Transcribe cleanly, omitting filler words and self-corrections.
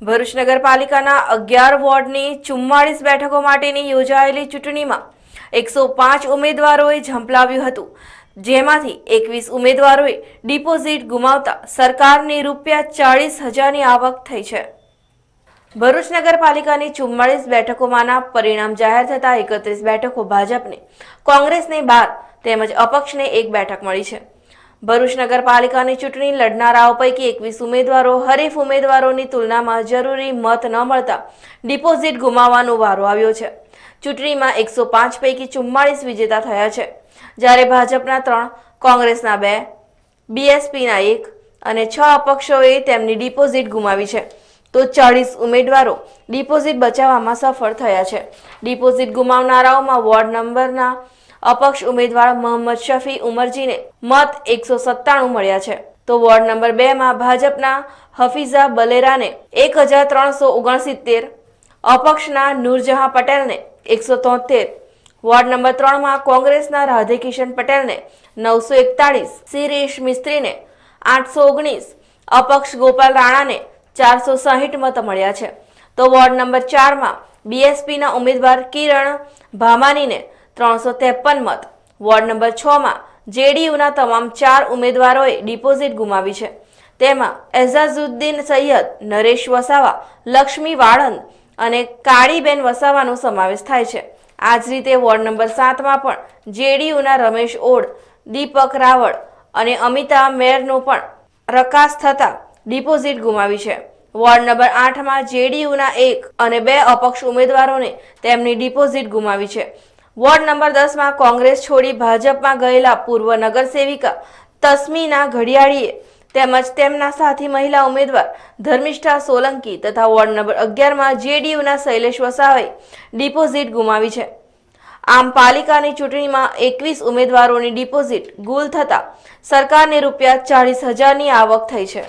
ભરૂચ નગરપાલિકાના 11 વોર્ડની 44 બેઠકો માટેની યોજાયેલી ચૂંટણીમાં 105 ઉમેદવારોએ ઝંપલાવ્યું હતું, જેમાંથી 21 ઉમેદવારોએ ડિપોઝિટ ગુમાવતા સરકારની ₹40,000ની આવક થઈ છે। ભરૂચ નગરપાલિકાની 44 બેઠકોમાંના પરિણામ જાહેર થતા 31 બેઠકો ભાજપને, કોંગ્રેસને 12 તેમજ અપક્ષને 1 બેઠક મળી છે। ભરૂચ નગરપાલિકાની ચૂંટણી લડનારાઓ પૈકી 21 ઉમેદવારો હરીફ ઉમેદવારોની તુલનામાં જરૂરી મત ન મળતા ડિપોઝિટ ગુમાવવાનો વારો આવ્યો છે। ચૂંટણીમાં 105 પૈકી 44 વિજેતા થયા છે, જ્યારે ભાજપના 3, કોંગ્રેસના 2, બીએસપીના 1 અને 6 અપક્ષોએ તેમની ડિપોઝિટ ગુમાવી છે, તો 40 ઉમેદવારો ડિપોઝિટ બચાવવામાં સફળ થયા છે। ડિપોઝિટ ગુમાવનારાઓમાં વોર્ડ નંબરના અપક્ષ ઉમેદવાર મોહમ્મદ શફી ઉમરજીને મત 197 મળ્યા છે, તો વોર્ડ નંબર 2 માં ભાજપના હફીઝા બલેરાને 1369, અપક્ષના નૂરજહાં પટેલને 173, વોર્ડ નંબર 3 માં કોંગ્રેસના રાધેકિશન પટેલને 941, શિરીષ મિસ્ત્રીને 819, અપક્ષ ગોપાલ રાણાને 460 મત મળ્યા છે, તો વોર્ડ નંબર 4 માં બીએસપીના ઉમેદવાર કિરણ ભામાનીને 353 મત, વોર્ડ નંબર 6 માં જેડીયુના તમામ 4 ઉમેદવારોએ ડિપોઝિટ ગુમાવી છે। તેમાં એઝાઝુદ્દીન સૈયદ, નરેશ વસાવા, લક્ષ્મી વાળંદ અને કાળીબેન વસાવાનો સમાવેશ થાય છે। આ જ રીતે વોર્ડ નંબર 7 માં પણ જેડીયુના રમેશ ઓડ, દીપક રાવળ અને અમિતા મેરનો પણ રકાસ થતા ડિપોઝિટ ગુમાવી છે। વોર્ડ નંબર 8 માં જેડીયુના 1 અને 2 અપક્ષ ઉમેદવારોને તેમની ડિપોઝિટ ગુમાવી છે। વોર્ડ નંબર 10 માં કોંગ્રેસ છોડી ભાજપમાં ગયેલા પૂર્વ નગરસેવિકા તસ્મીના ઘડિયાળીએ તેમજ તેમના સાથી મહિલા ઉમેદવાર ધર્મિષ્ઠા સોલંકી તથા વોર્ડ નંબર 11 માં જેડીયુના શૈલેષ વસાવાએ ડિપોઝિટ ગુમાવી છે। આમ પાલિકાની ચૂંટણીમાં 21 ઉમેદવારોની ડિપોઝિટ ગુલ થતા સરકારને ₹40,000ની આવક થઈ છે।